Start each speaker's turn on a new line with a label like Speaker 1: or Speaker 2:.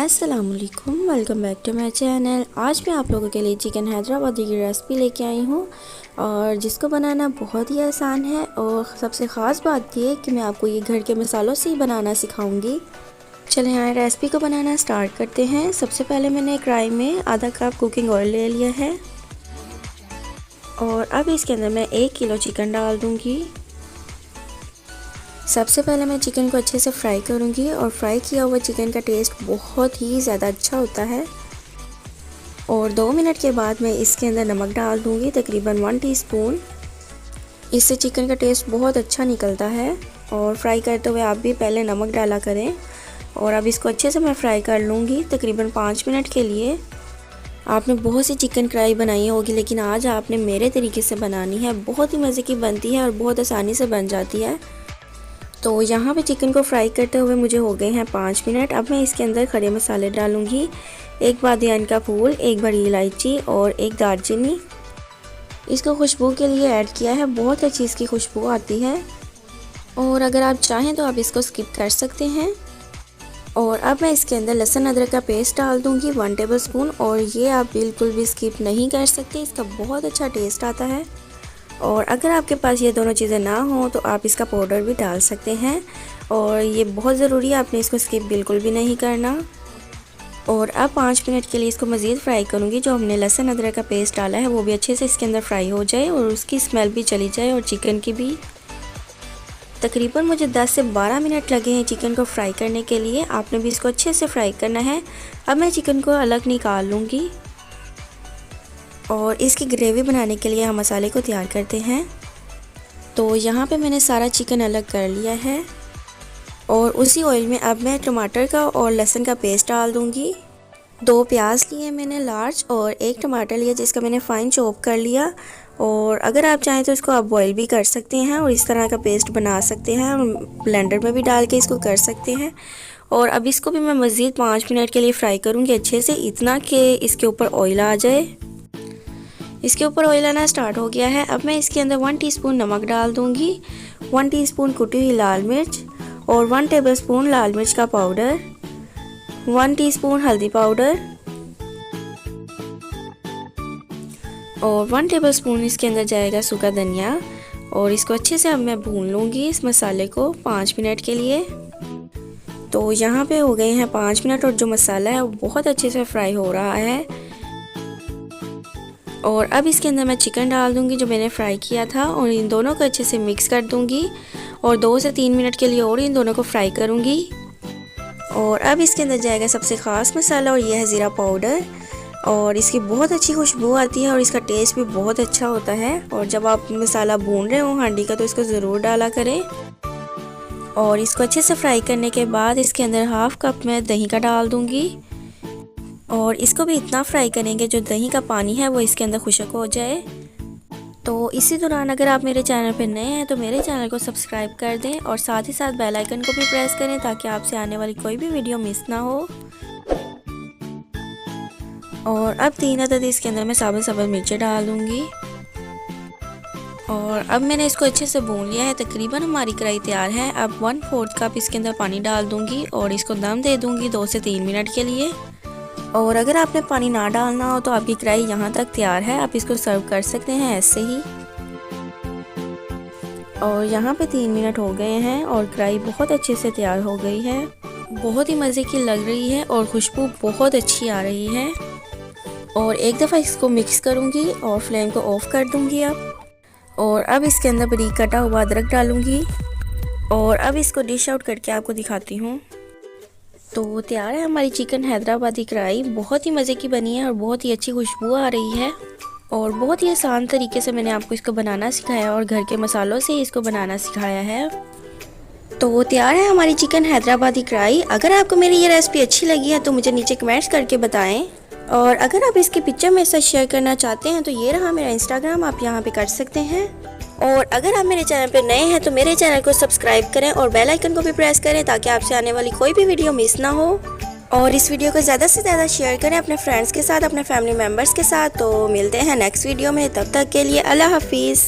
Speaker 1: अस्सलाम वालेकुम, welcome back to my channel. आज मैं आप लोगों के लिए चिकन हैदराबादी की रेसिपी लेके आई हूँ और जिसको बनाना बहुत ही आसान है। और सबसे ख़ास बात यह है कि मैं आपको ये घर के मसालों से ही बनाना सिखाऊंगी। चलें यहाँ रेसिपी को बनाना स्टार्ट करते हैं। सबसे पहले मैंने कढ़ाई में आधा कप कुकिंग ऑयल ले लिया है और अब इसके अंदर मैं 1 किलो चिकन डाल दूँगी। सबसे पहले मैं चिकन को अच्छे से फ्राई करूंगी और फ्राई किया हुआ चिकन का टेस्ट बहुत ही ज़्यादा अच्छा होता है। और 2 मिनट के बाद मैं इसके अंदर नमक डाल दूंगी, तकरीबन 1 टीस्पून। इससे चिकन का टेस्ट बहुत अच्छा निकलता है और फ्राई करते हुए आप भी पहले नमक डाला करें। और अब इसको अच्छे से मैं फ्राई कर लूँगी तकरीबन 5 मिनट के लिए। आपने बहुत सी चिकन कढ़ाई बनाई होगी, लेकिन आज आपने मेरे तरीके से बनानी है। बहुत ही मज़े की बनती है और बहुत आसानी से बन जाती है। तो यहाँ पे चिकन को फ्राई करते हुए मुझे हो गए हैं 5 मिनट। अब मैं इसके अंदर खड़े मसाले डालूँगी। 1 बादियान का फूल, 1 बड़ी इलायची और 1 दालचीनी। इसको खुशबू के लिए ऐड किया है, बहुत अच्छी इसकी खुशबू आती है। और अगर आप चाहें तो आप इसको स्किप कर सकते हैं। और अब मैं इसके अंदर लहसुन अदरक का पेस्ट डाल दूँगी 1 टेबल स्पून। और ये आप बिल्कुल भी स्किप नहीं कर सकते, इसका बहुत अच्छा टेस्ट आता है। और अगर आपके पास ये दोनों चीज़ें ना हो तो आप इसका पाउडर भी डाल सकते हैं। और ये बहुत ज़रूरी है, आपने इसको स्किप बिल्कुल भी नहीं करना। और अब 5 मिनट के लिए इसको मज़ीद फ्राई करूँगी। जो हमने लहसुन अदरक का पेस्ट डाला है वो भी अच्छे से इसके अंदर फ्राई हो जाए और उसकी स्मेल भी चली जाए और चिकन की भी। तकरीबन मुझे 10 से 12 मिनट लगे हैं चिकन को फ्राई करने के लिए। आपने भी इसको अच्छे से फ्राई करना है। अब मैं चिकन को अलग निकाल लूँगी और इसकी ग्रेवी बनाने के लिए हम मसाले को तैयार करते हैं। तो यहाँ पे मैंने सारा चिकन अलग कर लिया है और उसी ऑयल में अब मैं टमाटर का और लहसुन का पेस्ट डाल दूँगी। 2 प्याज लिए मैंने लार्ज और 1 टमाटर लिया जिसका मैंने फ़ाइन चॉप कर लिया। और अगर आप चाहें तो इसको आप बॉयल भी कर सकते हैं और इस तरह का पेस्ट बना सकते हैं। ब्लेंडर में भी डाल के इसको कर सकते हैं। और अब इसको भी मैं मज़ीद 5 मिनट के लिए फ्राई करूँगी अच्छे से, इतना कि इसके ऊपर ऑयल आ जाए। इसके ऊपर ऑयल आना स्टार्ट हो गया है। अब मैं इसके अंदर 1 टीस्पून नमक डाल दूंगी, 1 टीस्पून कुटी हुई लाल मिर्च और 1 टेबलस्पून लाल मिर्च का पाउडर, 1 टीस्पून हल्दी पाउडर और 1 टेबलस्पून इसके अंदर जाएगा सूखा धनिया। और इसको अच्छे से अब मैं भून लूँगी इस मसाले को 5 मिनट के लिए। तो यहाँ पे हो गए हैं 5 मिनट और जो मसाला है वो बहुत अच्छे से फ्राई हो रहा है। और अब इसके अंदर मैं चिकन डाल दूंगी जो मैंने फ्राई किया था और इन दोनों को अच्छे से मिक्स कर दूंगी और 2 से 3 मिनट के लिए और इन दोनों को फ्राई करूंगी। और अब इसके अंदर जाएगा सबसे ख़ास मसाला और यह है ज़ीरा पाउडर। और इसकी बहुत अच्छी खुशबू आती है और इसका टेस्ट भी बहुत अच्छा होता है। और जब आप मसाला भून रहे हो हांडी का तो इसको ज़रूर डाला करें। और इसको अच्छे से फ्राई करने के बाद इसके अंदर हाफ़ कप मैं दही का डाल दूँगी और इसको भी इतना फ्राई करेंगे जो दही का पानी है वो इसके अंदर खुशक हो जाए। तो इसी दौरान अगर आप मेरे चैनल पर नए हैं तो मेरे चैनल को सब्सक्राइब कर दें और साथ ही साथ बेल आइकन को भी प्रेस करें ताकि आपसे आने वाली कोई भी वीडियो मिस ना हो। और अब 3 अदद इसके अंदर मैं साबुत मिर्चें डाल दूँगी। और अब मैंने इसको अच्छे से भून लिया है। तकरीबन हमारी कढ़ाई तैयार है। अब 1/4 कप इसके अंदर पानी डाल दूँगी और इसको दम दे दूँगी 2 से 3 मिनट के लिए। और अगर आपने पानी ना डालना हो तो आपकी कढ़ाई यहाँ तक तैयार है, आप इसको सर्व कर सकते हैं ऐसे ही। और यहाँ पे 3 मिनट हो गए हैं और कढ़ाई बहुत अच्छे से तैयार हो गई है। बहुत ही मज़े की लग रही है और खुशबू बहुत अच्छी आ रही है। और एक दफ़ा इसको मिक्स करूँगी और फ्लेम को ऑफ़ कर दूँगी अब। और अब इसके अंदर बारीक कटा हुआ अदरक डालूँगी और अब इसको डिश आउट करके आपको दिखाती हूँ। तो तैयार है हमारी चिकन हैदराबादी कढ़ाई। बहुत ही मज़े की बनी है और बहुत ही अच्छी खुशबू आ रही है। और बहुत ही आसान तरीके से मैंने आपको इसको बनाना सिखाया और घर के मसालों से इसको बनाना सिखाया है। तो तैयार है हमारी चिकन हैदराबादी कढ़ाई। अगर आपको मेरी ये रेसिपी अच्छी लगी है तो मुझे नीचे कमेंट्स करके बताएं। और अगर आप इसकी पिक्चर मेरे साथ शेयर करना चाहते हैं तो ये रहा मेरा इंस्टाग्राम, आप यहाँ पे कर सकते हैं। और अगर आप मेरे चैनल पर नए हैं तो मेरे चैनल को सब्सक्राइब करें और बेल आइकन को भी प्रेस करें ताकि आपसे आने वाली कोई भी वीडियो मिस ना हो। और इस वीडियो को ज़्यादा से ज़्यादा शेयर करें अपने फ्रेंड्स के साथ, अपने फैमिली मेम्बर्स के साथ। तो मिलते हैं नेक्स्ट वीडियो में, तब तक के लिए अल्लाह हाफिज़।